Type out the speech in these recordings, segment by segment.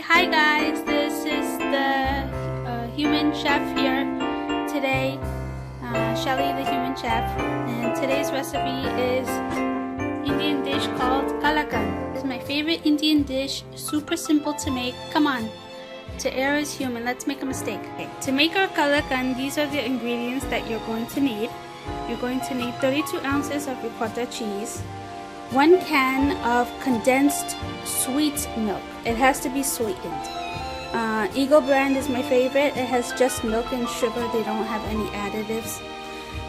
Hi guys, this is the human chef here today, Shelly the human chef, and today's recipe is Indian dish called Kalakand. This is my favorite Indian dish, super simple to make. Come on, to err is human, let's make a mistake. Okay. To make our Kalakand, these are the ingredients that you're going to need. You're going to need 32 ounces of ricotta cheese, 1 can of condensed sweet milk. It has to be sweetened. Eagle brand is my favorite. It has just milk and sugar. They don't have any additives.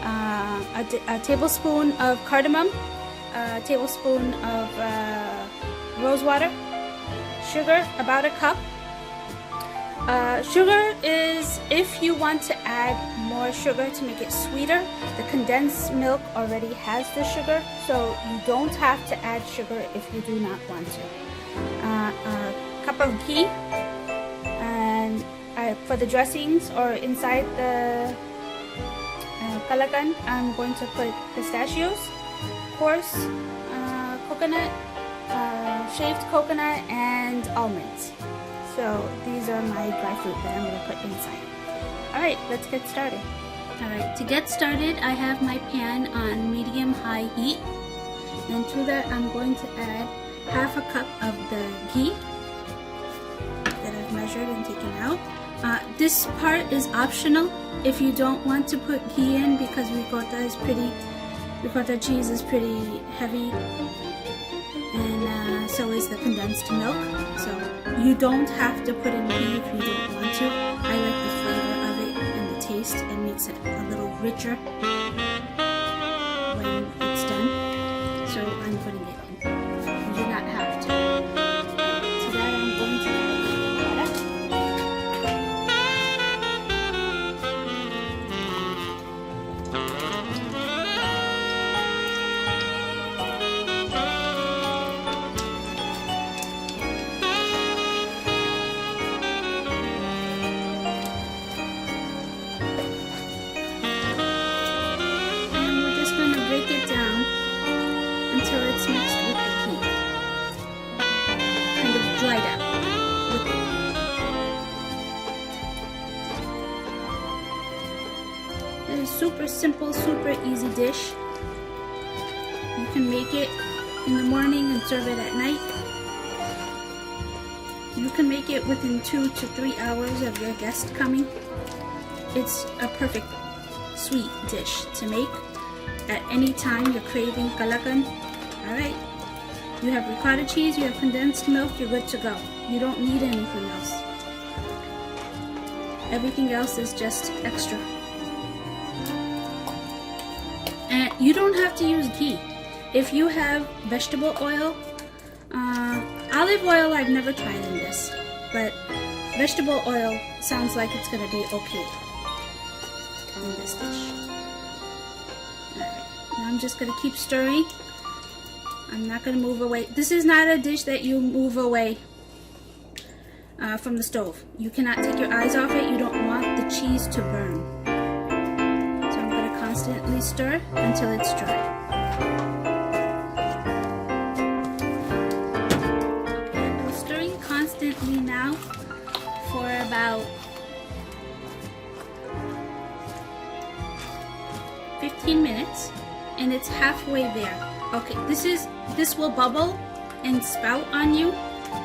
A tablespoon of cardamom, a tablespoon of rose water, sugar, about a cup. Sugar is if you want to add more sugar to make it sweeter. The condensed milk already has the sugar, so you don't have to add sugar if you do not want to. A cup of ghee, and for the dressings or inside the Kalakand, I'm going to put pistachios, coarse coconut, shaved coconut, and almonds. So these are my dry fruit that I'm going to put inside. Alright, let's get started. Alright, to get started, I have my pan on medium-high heat. And to that, I'm going to add half a cup of the ghee that I've measured and taken out. This part is optional if you don't want to put ghee in, because ricotta cheese is pretty heavy, and so is the condensed milk. So you don't have to put in ghee if you don't want to. I like the flavor of it and the taste. It makes it a little richer when it's done. So I'm putting it in. You do not have to. To that I'm going to add until it's mixed with the ghee. Kind of dried out with it. It is super simple, super easy dish. You can make it in the morning and serve it at night. You can make it within 2 to 3 hours of your guest coming. It's a perfect sweet dish to make at any time you're craving Kalakand. Alright, you have ricotta cheese, you have condensed milk, you're good to go. You don't need anything else. Everything else is just extra. And you don't have to use ghee. If you have vegetable oil, olive oil I've never tried in this, but vegetable oil sounds like it's going to be okay in this dish. I'm just going to keep stirring. I'm not going to move away. This is not a dish that you move away from the stove. You cannot take your eyes off it. You don't want the cheese to burn. So I'm going to constantly stir until it's dry. Okay, I'm stirring constantly now for about 15 minutes. And it's halfway there. Okay, this will bubble and spout on you.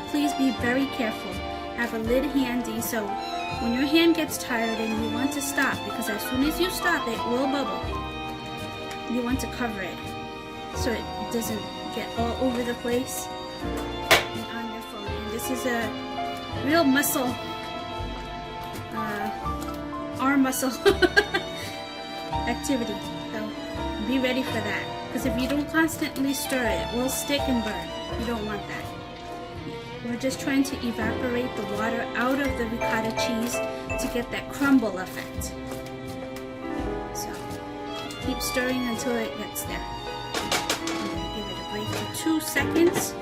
Please be very careful. Have a lid handy so when your hand gets tired and you want to stop, because as soon as you stop it will bubble. You want to cover it so it doesn't get all over the place and on your phone. And this is a real muscle, arm muscle activity. Be ready for that, because if you don't constantly stir it, it will stick and burn. You don't want that. We're just trying to evaporate the water out of the ricotta cheese to get that crumble effect. So keep stirring until it gets there. I'm going to give it a break for 2 seconds.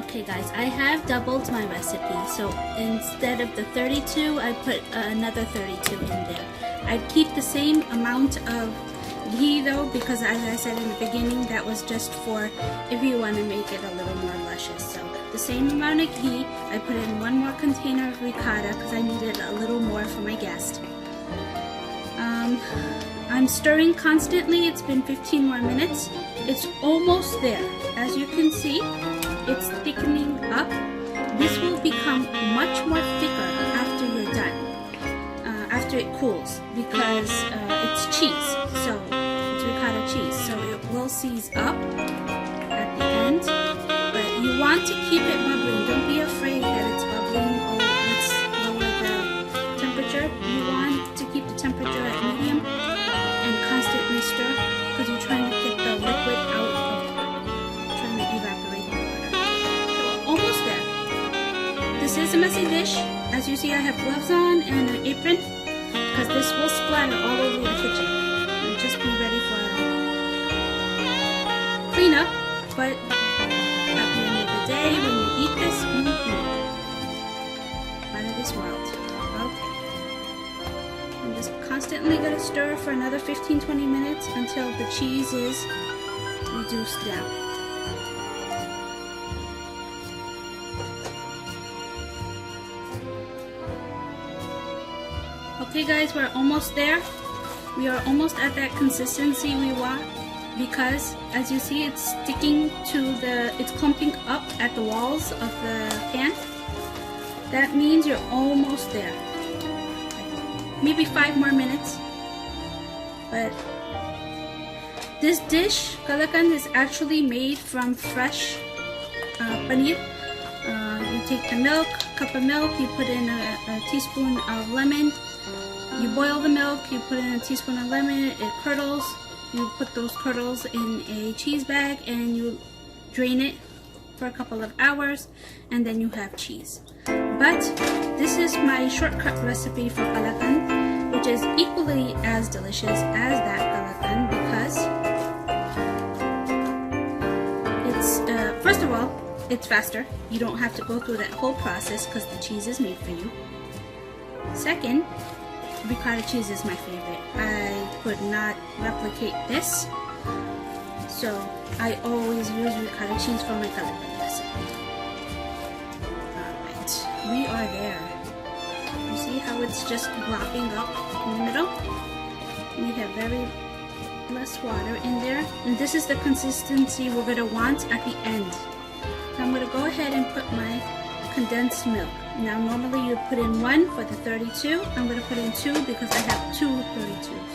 Okay guys, I have doubled my recipe, so instead of the 32, I put another 32 in there. I'd keep the same amount of ghee though, because as I said in the beginning, that was just for if you want to make it a little more luscious. So the same amount of ghee. I put in one more container of ricotta because I needed a little more for my guest. I'm stirring constantly. It's been 15 more minutes. It's almost there. As you can see, it's thickening up. This will become much more thicker after you're done, after it cools, because it's cheese, so it's ricotta cheese, so it will seize up at the end. But you want to keep it bubbling. Don't be afraid that it's bubbling. Oh, let's lower the temperature. You want to keep the temperature at medium and constantly stir, because you're trying to get the liquid out of it, trying to evaporate the water. So we're almost there. This is a messy dish. As you see, I have gloves on and an apron, because this will splatter all over your kitchen. And just be ready for cleanup, but at the end of the day, when you eat this, out of this world. Okay. I'm just constantly going to stir for another 15-20 minutes until the cheese is reduced down. Okay guys, we're almost there. We are almost at that consistency we want, because as you see, it's sticking to it's clumping up at the walls of the pan. That means you're almost there. Maybe 5 more minutes. But this dish, Kalakand, is actually made from fresh paneer. You take the milk, cup of milk, you put in a teaspoon of lemon. You boil the milk, you put in a teaspoon of lemon, it curdles. You put those curdles in a cheese bag and you drain it for a couple of hours, and then you have cheese. But this is my shortcut recipe for Kalakand, which is equally as delicious as that Kalakand, because it's, first of all, it's faster. You don't have to go through that whole process because the cheese is made for you. Second, ricotta cheese is my favorite. I could not replicate this, so I always use ricotta cheese for my Kalakand recipe. Alright, we are there. You see how it's just glopping up in the middle? We have very less water in there, and this is the consistency we're going to want at the end. So I'm going to go ahead and put my condensed milk. Now normally you put in 1 for the 32. I'm going to put in 2 because I have 2 32s.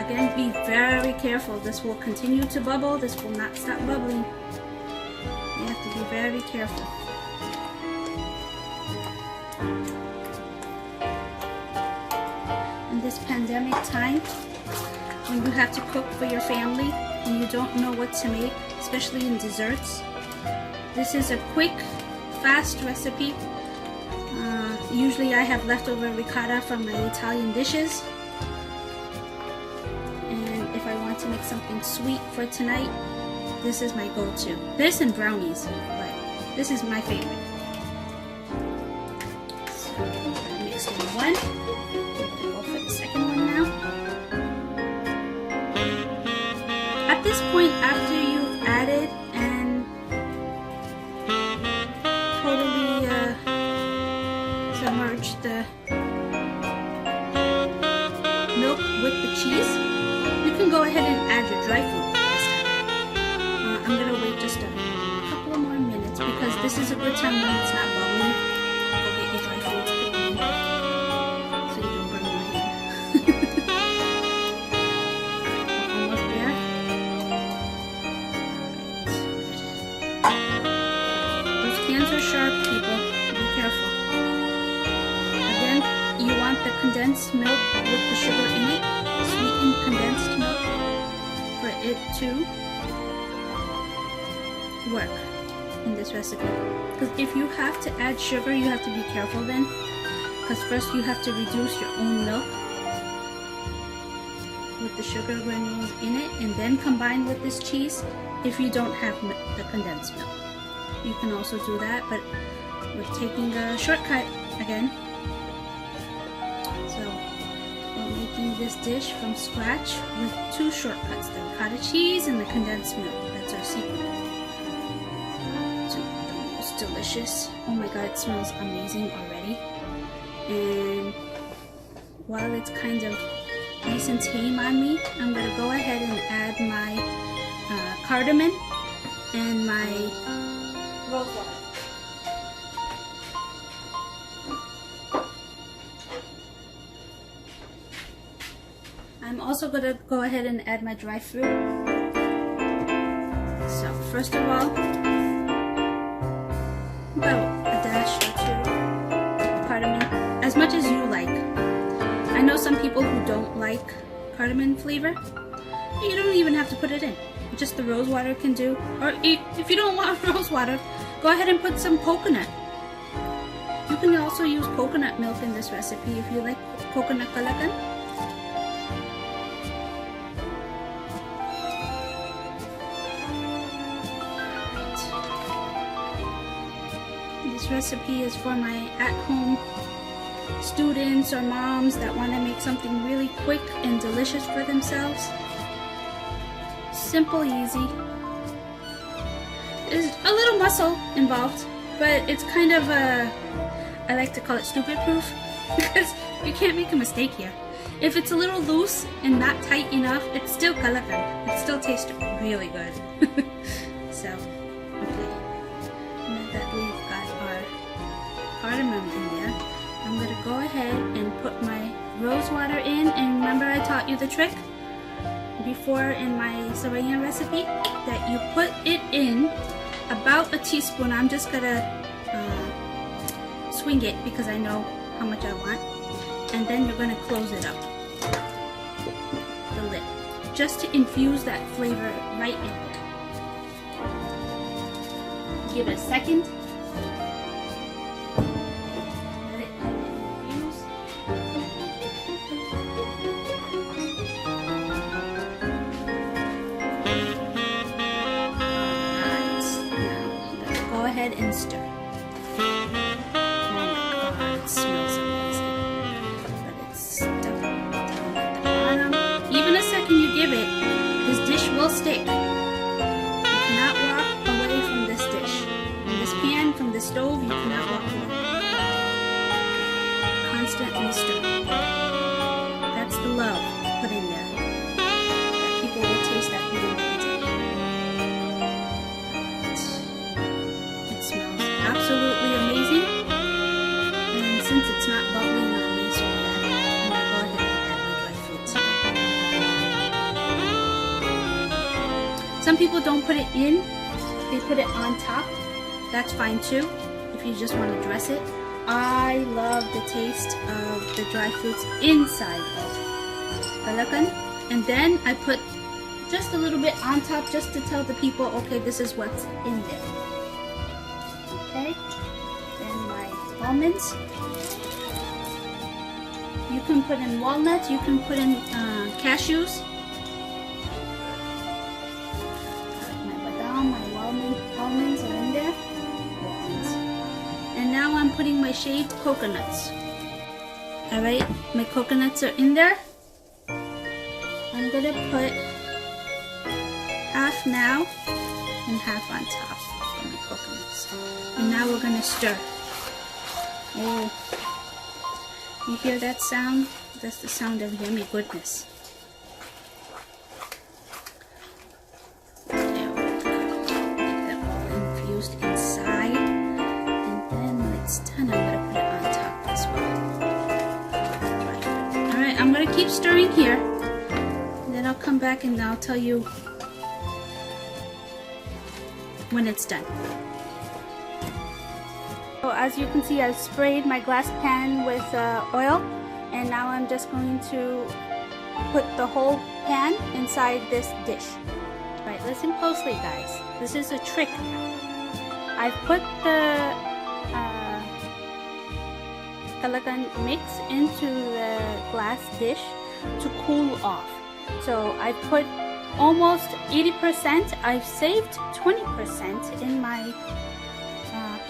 Again, be very careful. This will continue to bubble. This will not stop bubbling. You have to be very careful. In this pandemic time, when you have to cook for your family and you don't know what to make, especially in desserts, this is a quick, fast recipe. Usually I have leftover ricotta from my Italian dishes, and if I want to make something sweet for tonight, this is my go-to. This and brownies, but this is my favorite. So I'm going to mix in 1. I'm going to go for the second one now. At this point, after you've added and totally submerged the milk with the cheese, you can go ahead and add your dry fruit this time. I'm going to wait just a couple more minutes because this is a good time when it's not bubbling. Go get your dry fruits, put them in, so you don't burn your hand. Almost there. Those cans are sharp, people. Be careful. Again, you want the condensed milk with the sugar in it, sweetened condensed milk, for it to work in this recipe. Because if you have to add sugar, you have to be careful then. Because first you have to reduce your own milk with the sugar granules in it, and then combine with this cheese if you don't have the condensed milk. you can also do that, but we're taking a shortcut again. So we're making this dish from scratch with 2 shortcuts, the ricotta cheese and the condensed milk. That's our secret. It's the most delicious. Oh my god, it smells amazing already. And while it's kind of nice and tame on me, I'm going to go ahead and add my cardamom and my rose water. I'm also going to go ahead and add my dry fruit. So first of all, about a dash or 2 of cardamom, as much as you like. I know some people who don't like cardamom flavor. You don't even have to put it in. Just the rose water can do. Or if you don't want rose water, go ahead and put some coconut. You can also use coconut milk in this recipe if you like coconut kalakand. This recipe is for my at-home students or moms that want to make something really quick and delicious for themselves. Simple, easy. There's a little muscle involved, but it's kind of I like to call it stupid proof because you can't make a mistake here. If it's a little loose and not tight enough, it's still kalakand. It still tastes really good. So, okay. Now that we've got our cardamom in there, I'm going to go ahead and put my rose water in. And remember I taught you the trick before in my saraya recipe that you put it in about a teaspoon. I'm just going to swing it because I know how much I want. And then you're going to close it up, the lid, just to infuse that flavor right in there. Give it a second. And stir. Oh my god, it smells amazing. Let it stuff down at the bottom. Even a second you give it, this dish will stick. You cannot walk away from this dish. From this pan, from the stove, you cannot walk away. Constantly stir. That's the love put in there. That people will taste that pan. Absolutely amazing, and since it's not bubbling on me so bad, I'm going to go ahead and add my dry fruits. Some people don't put it in, they put it on top. That's fine too, if you just want to dress it. I love the taste of the dry fruits inside of Kalakand, and then I put just a little bit on top just to tell the people, okay, this is what's in there. Okay, then my almonds. You can put in walnuts, you can put in cashews. My badam, my almonds are in there. And now I'm putting my shaved coconuts. Alright, my coconuts are in there. I'm gonna put half now and half on top for my coconuts. And now we're gonna stir. Oh, you hear that sound? That's the sound of yummy goodness. There we go. Get that all infused inside. And then when it's done, I'm gonna put it on top as well. Alright, I'm gonna keep stirring here. And then I'll come back and I'll tell you when it's done. So as you can see, I've sprayed my glass pan with oil, and now I'm just going to put the whole pan inside this dish. Alright, listen closely guys. This is a trick now. I've put the Kalakand mix into the glass dish to cool off. So I put almost 80%. I've saved 20% in my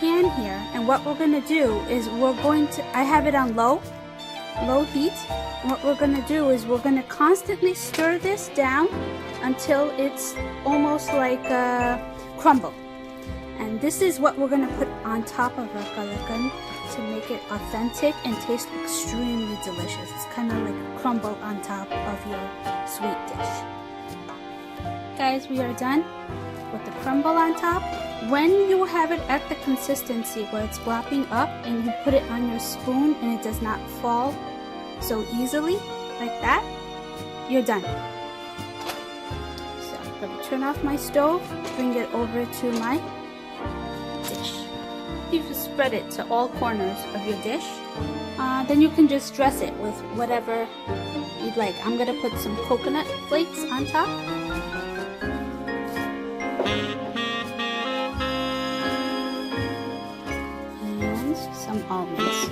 pan here, and what we're going to do is I have it on low heat. And what we're going to do is we're going to constantly stir this down until it's almost like a crumble. And this is what we're going to put on top of our kalakand to make it authentic and taste extremely delicious. It's kind of like a crumble on top of your sweet dish. Guys, we are done with the crumble on top. When you have it at the consistency where it's flopping up and you put it on your spoon and it does not fall so easily like that, you're done. So I'm going to turn off my stove, bring it over to my dish. You can spread it to all corners of your dish. Then you can just dress it with whatever you'd like. I'm going to put some coconut flakes on top. And some almonds.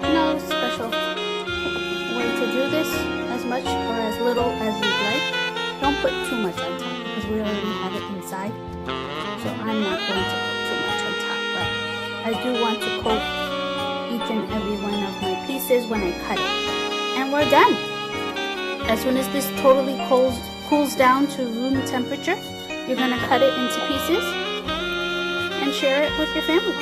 No special way to do this, as much or as little as you'd like. Don't put too much on top because we already have it inside. So I'm not going to put too much on top, but I do want to coat each and every one of my pieces when I cut it. And we're done. As soon as this totally cools down to room temperature, you're going to cut it into pieces and share it with your family.